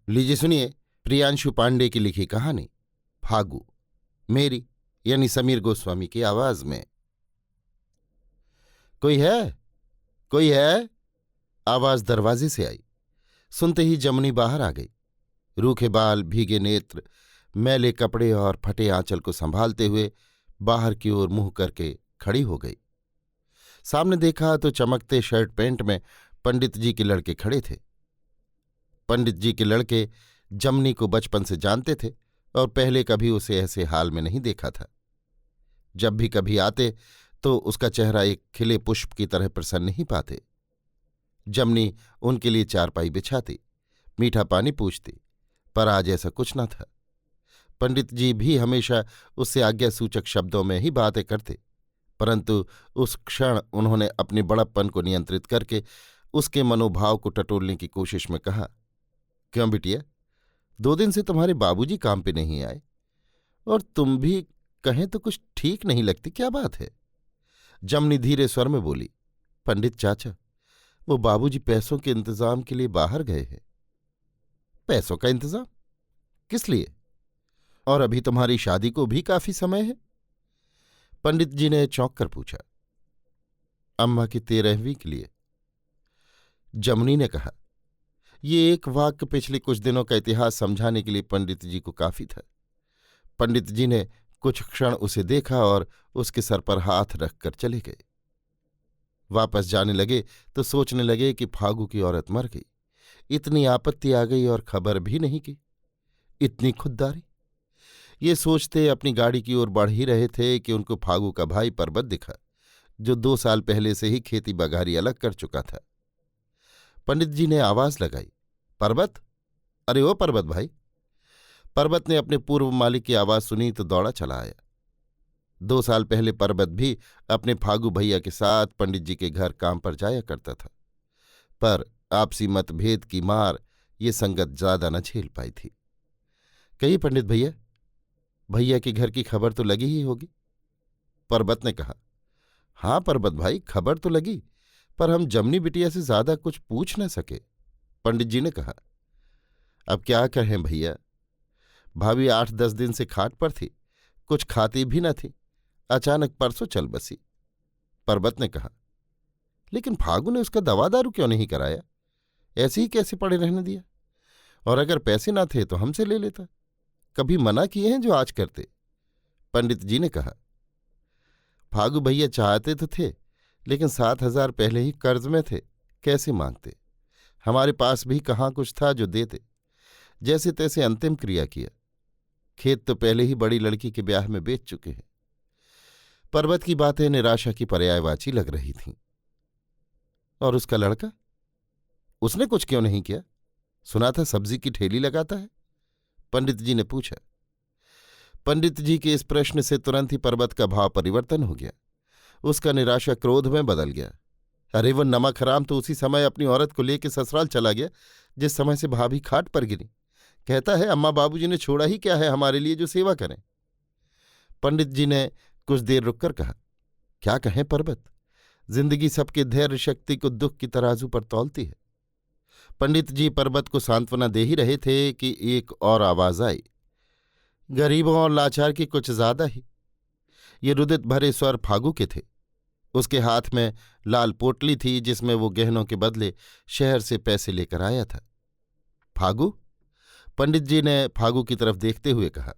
लीजिए सुनिए प्रियांशु पांडे की लिखी कहानी फागू, मेरी यानी समीर गोस्वामी की आवाज में। कोई है? कोई है? आवाज दरवाजे से आई। सुनते ही जमुनी बाहर आ गई। रूखे बाल, भीगे नेत्र, मैले कपड़े और फटे आंचल को संभालते हुए बाहर की ओर मुंह करके खड़ी हो गई। सामने देखा तो चमकते शर्ट पैंट में पंडित जी के लड़के खड़े थे। पंडित जी के लड़के जमनी को बचपन से जानते थे और पहले कभी उसे ऐसे हाल में नहीं देखा था। जब भी कभी आते तो उसका चेहरा एक खिले पुष्प की तरह प्रसन्न ही पाते। जमनी उनके लिए चारपाई बिछाती, मीठा पानी पूछती, पर आज ऐसा कुछ न था। पंडित जी भी हमेशा उससे आज्ञासूचक शब्दों में ही बातें करते, परंतु उस क्षण उन्होंने अपने बड़प्पन को नियंत्रित करके उसके मनोभाव को टटोलने की कोशिश में कहा, क्यों बिटिया, 2 दिन से तुम्हारे बाबूजी काम पे नहीं आए और तुम भी कहें तो कुछ ठीक नहीं लगती, क्या बात है? जमनी धीरे स्वर में बोली, पंडित चाचा, वो बाबूजी पैसों के इंतजाम के लिए बाहर गए हैं। पैसों का इंतजाम? किस लिए? और अभी तुम्हारी शादी को भी काफी समय है? पंडित जी ने चौंक कर पूछा। अम्मा की 13वीं के लिए। जमनी ने कहा। ये एक वाक्य पिछले कुछ दिनों का इतिहास समझाने के लिए पंडित जी को काफी था। पंडित जी ने कुछ क्षण उसे देखा और उसके सर पर हाथ रखकर चले गए। वापस जाने लगे तो सोचने लगे कि फागू की औरत मर गई, इतनी आपत्ति आ गई और खबर भी नहीं की। इतनी खुददारी। ये सोचते अपनी गाड़ी की ओर बढ़ ही रहे थे कि उनको फागू का भाई पर्वत दिखा, जो 2 साल पहले से ही खेती बघारी अलग कर चुका था। पंडित जी ने आवाज लगाई, पर्वत, अरे ओ पर्वत भाई। पर्वत ने अपने पूर्व मालिक की आवाज सुनी तो दौड़ा चला आया। 2 साल पहले पर्वत भी अपने फागू भैया के साथ पंडित जी के घर काम पर जाया करता था, पर आपसी मतभेद की मार ये संगत ज्यादा न झेल पाई थी। कहिए पंडित भैया, भैया के घर की खबर तो लगी ही होगी। पर्वत ने कहा। हाँ पर्वत भाई, खबर तो लगी, पर हम जमनी बिटिया से ज्यादा कुछ पूछ न सके। पंडित जी ने कहा। अब क्या कहें भैया, भाभी 8-10 दिन से खाट पर थी, कुछ खाती भी न थी, अचानक परसों चल बसी। पर्वत ने कहा। लेकिन फागू ने उसका दवा दारू क्यों नहीं कराया? ऐसे ही कैसे पड़े रहने दिया? और अगर पैसे ना थे तो हमसे ले लेता, कभी मना किए हैं जो आज करते? पंडित जी ने कहा। फागू भैया चाहते तो थे, लेकिन 7,000 पहले ही कर्ज में थे, कैसे मांगते? हमारे पास भी कहाँ कुछ था जो देते। जैसे तैसे अंतिम क्रिया किया। खेत तो पहले ही बड़ी लड़की के ब्याह में बेच चुके हैं। पर्वत की बातें निराशा की पर्यायवाची लग रही थीं। और उसका लड़का, उसने कुछ क्यों नहीं किया? सुना था सब्जी की ठेली लगाता है। पंडित जी ने पूछा। पंडित जी के इस प्रश्न से तुरंत ही पर्वत का भाव परिवर्तन हो गया। उसका निराशा क्रोध में बदल गया। अरे वो नमक हराम तो उसी समय अपनी औरत को लेकर ससुराल चला गया जिस समय से भाभी खाट पर गिरी। कहता है अम्मा बाबूजी ने छोड़ा ही क्या है हमारे लिए जो सेवा करें। पंडित जी ने कुछ देर रुककर कहा, क्या कहें पर्वत, जिंदगी सबके धैर्य शक्ति को दुख की तराजू पर तौलती है। पंडित जी पर्वत को सांत्वना दे ही रहे थे कि एक और आवाज आई, गरीबों और लाचार की कुछ ज्यादा ही। ये रुदित भरे स्वर फागू के थे। उसके हाथ में लाल पोटली थी जिसमें वो गहनों के बदले शहर से पैसे लेकर आया था। फागू? पंडित जी ने फागू की तरफ देखते हुए कहा।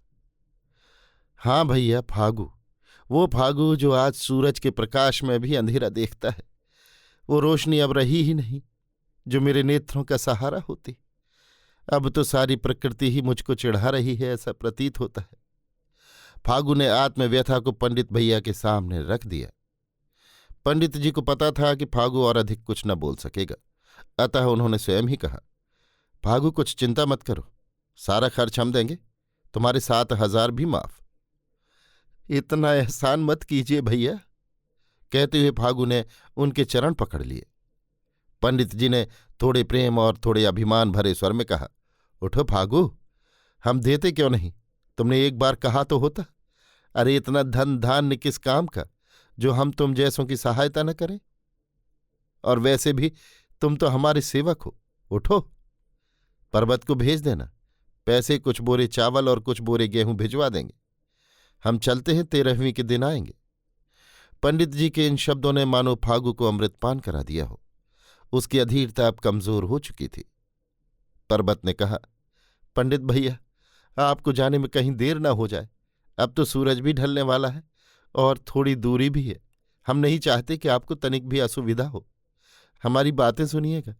हाँ भैया, फागू, वो फागू जो आज सूरज के प्रकाश में भी अंधेरा देखता है। वो रोशनी अब रही ही नहीं जो मेरे नेत्रों का सहारा होती। अब तो सारी प्रकृति ही मुझको चिढ़ा रही है, ऐसा प्रतीत होता है। फागू ने आत्मव्यथा को पंडित भैया के सामने रख दिया। पंडित जी को पता था कि फागू और अधिक कुछ न बोल सकेगा, अतः उन्होंने स्वयं ही कहा, फागू कुछ चिंता मत करो, सारा खर्च हम देंगे, तुम्हारे 7,000 भी माफ। इतना एहसान मत कीजिए भैया, कहते हुए फागू ने उनके चरण पकड़ लिए। पंडित जी ने थोड़े प्रेम और थोड़े अभिमान भरे स्वर में कहा, उठो फागू, हम देते क्यों नहीं? तुमने एक बार कहा तो होता। अरे इतना धन धान्य किस काम का जो हम तुम जैसों की सहायता न करें? और वैसे भी तुम तो हमारे सेवक हो, उठो। पर्वत को भेज देना, पैसे कुछ बोरे चावल और कुछ बोरे गेहूं भिजवा देंगे। हम चलते हैं, 13वीं के दिन आएंगे। पंडित जी के इन शब्दों ने मानो फागू को अमृतपान करा दिया हो। उसकी अधीरता अब कमजोर हो चुकी थी। पर्वत ने कहा, पंडित भैया, आपको जाने में कहीं देर ना हो जाए। अब तो सूरज भी ढलने वाला है और थोड़ी दूरी भी है। हम नहीं चाहते कि आपको तनिक भी असुविधा हो। हमारी बातें सुनिएगा।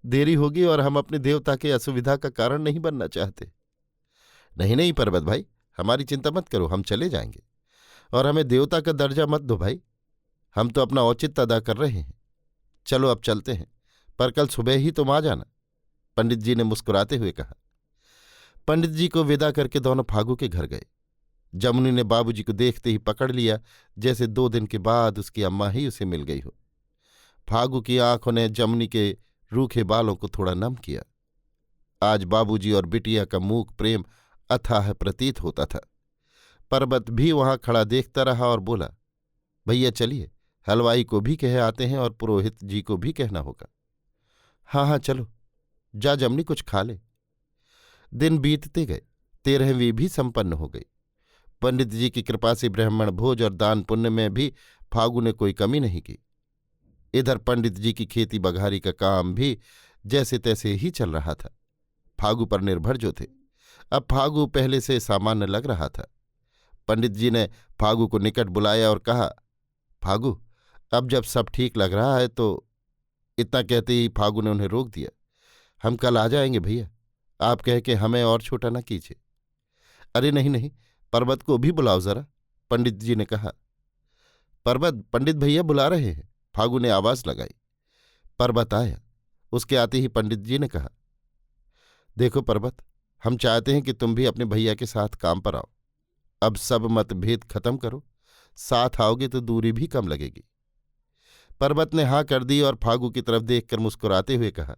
देरी होगी और हम अपने देवता के असुविधा का कारण नहीं बनना चाहते। नहीं नहीं पर्वत भाई, हमारी चिंता मत करो, हम चले जाएंगे। और हमें देवता का दर्जा मत दो भाई, हम तो अपना औचित्य अदा कर रहे हैं। चलो अब चलते हैं, पर कल सुबह ही तुम आ जाना, पंडित जी ने मुस्कुराते हुए कहा। पंडित जी को विदा करके दोनों फागू के घर गए। जमुनी ने बाबूजी को देखते ही पकड़ लिया, जैसे 2 दिन के बाद उसकी अम्मा ही उसे मिल गई हो। फागू की आंखों ने जमुनी के रूखे बालों को थोड़ा नम किया। आज बाबूजी और बिटिया का मूक प्रेम अथाह प्रतीत होता था। पर्वत भी वहां खड़ा देखता रहा और बोला, भैया चलिए, हलवाई को भी कह आते हैं और पुरोहित जी को भी कहना होगा। हाँ हाँ चलो, जा जमनी कुछ खा ले। दिन बीतते गए, 13वीं भी संपन्न हो गई। पंडित जी की कृपा से ब्राह्मण भोज और दान पुण्य में भी फागू ने कोई कमी नहीं की। इधर पंडित जी की खेती बघारी का काम भी जैसे तैसे ही चल रहा था। फागू पर निर्भर जो थे, अब फागू पहले से सामान्य लग रहा था। पंडित जी ने फागू को निकट बुलाया और कहा, फागू, अब जब सब ठीक लग रहा है तो। इतना कहते ही फागू ने उन्हें रोक दिया। हम कल आ जाएंगे भैया, आप कह के हमें और छोटा न कीजिए। अरे नहीं नहीं, पर्वत को भी बुलाओ जरा, पंडित जी ने कहा। पर्वत, पंडित भैया बुला रहे हैं, फागू ने आवाज लगाई। पर्वत आया। उसके आते ही पंडित जी ने कहा, देखो पर्वत, हम चाहते हैं कि तुम भी अपने भैया के साथ काम पर आओ। अब सब मतभेद खत्म करो, साथ आओगे तो दूरी भी कम लगेगी। पर्वत ने हाँ कर दी और फागू की तरफ देखकर मुस्कुराते हुए कहा,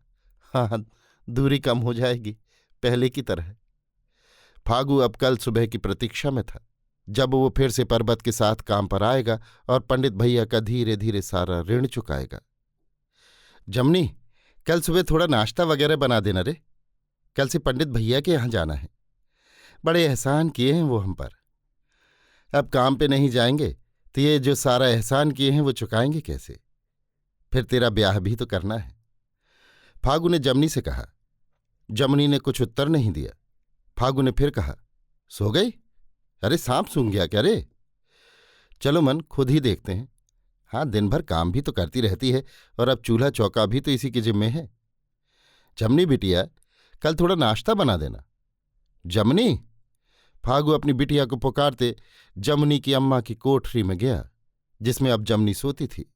हाँ, दूरी कम हो जाएगी, पहले की तरह। फागू अब कल सुबह की प्रतीक्षा में था, जब वो फिर से पर्वत के साथ काम पर आएगा और पंडित भैया का धीरे धीरे सारा ऋण चुकाएगा। जमनी, कल सुबह थोड़ा नाश्ता वगैरह बना देना रे, कल से पंडित भैया के यहाँ जाना है। बड़े एहसान किए हैं वो हम पर। अब काम पे नहीं जाएंगे तो ये जो सारा एहसान किए हैं वो चुकाएंगे कैसे? फिर तेरा ब्याह भी तो करना है। फागू ने जमनी से कहा। जमनी ने कुछ उत्तर नहीं दिया। फागू ने फिर कहा, सो गई? अरे सांप सूंघ गया क्या रे? चलो मन, खुद ही देखते हैं। हाँ, दिन भर काम भी तो करती रहती है और अब चूल्हा चौका भी तो इसी के जिम्मे है। जमनी बिटिया, कल थोड़ा नाश्ता बना देना। जमनी! फागू अपनी बिटिया को पुकारते जमनी की अम्मा की कोठरी में गया, जिसमें अब जमनी सोती थी।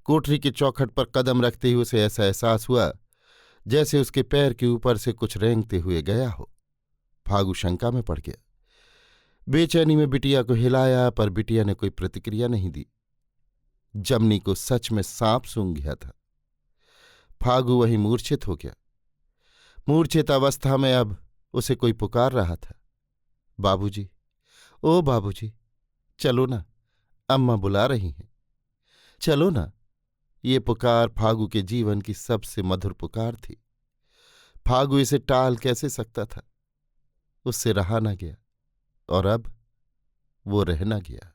कोठरी के चौखट पर कदम रखते ही उसे ऐसा एहसास हुआ जैसे उसके पैर के ऊपर से कुछ रेंगते हुए गया हो। फागू शंका में पड़ गया। बेचैनी में बिटिया को हिलाया, पर बिटिया ने कोई प्रतिक्रिया नहीं दी। जमनी को सच में सांप सूंघ गया था। फागू वहीं मूर्छित हो गया। मूर्छित अवस्था में अब उसे कोई पुकार रहा था, बाबूजी, ओ बाबूजी, चलो ना, अम्मा बुला रही हैं, चलो ना। ये पुकार फागू के जीवन की सबसे मधुर पुकार थी। फागू इसे टाल कैसे सकता था? उससे रहा न गया और अब वो रह न गया।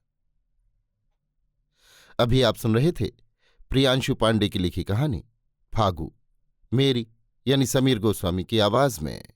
अभी आप सुन रहे थे प्रियांशु पांडे की लिखी कहानी फागू, मेरी यानी समीर गोस्वामी की आवाज में।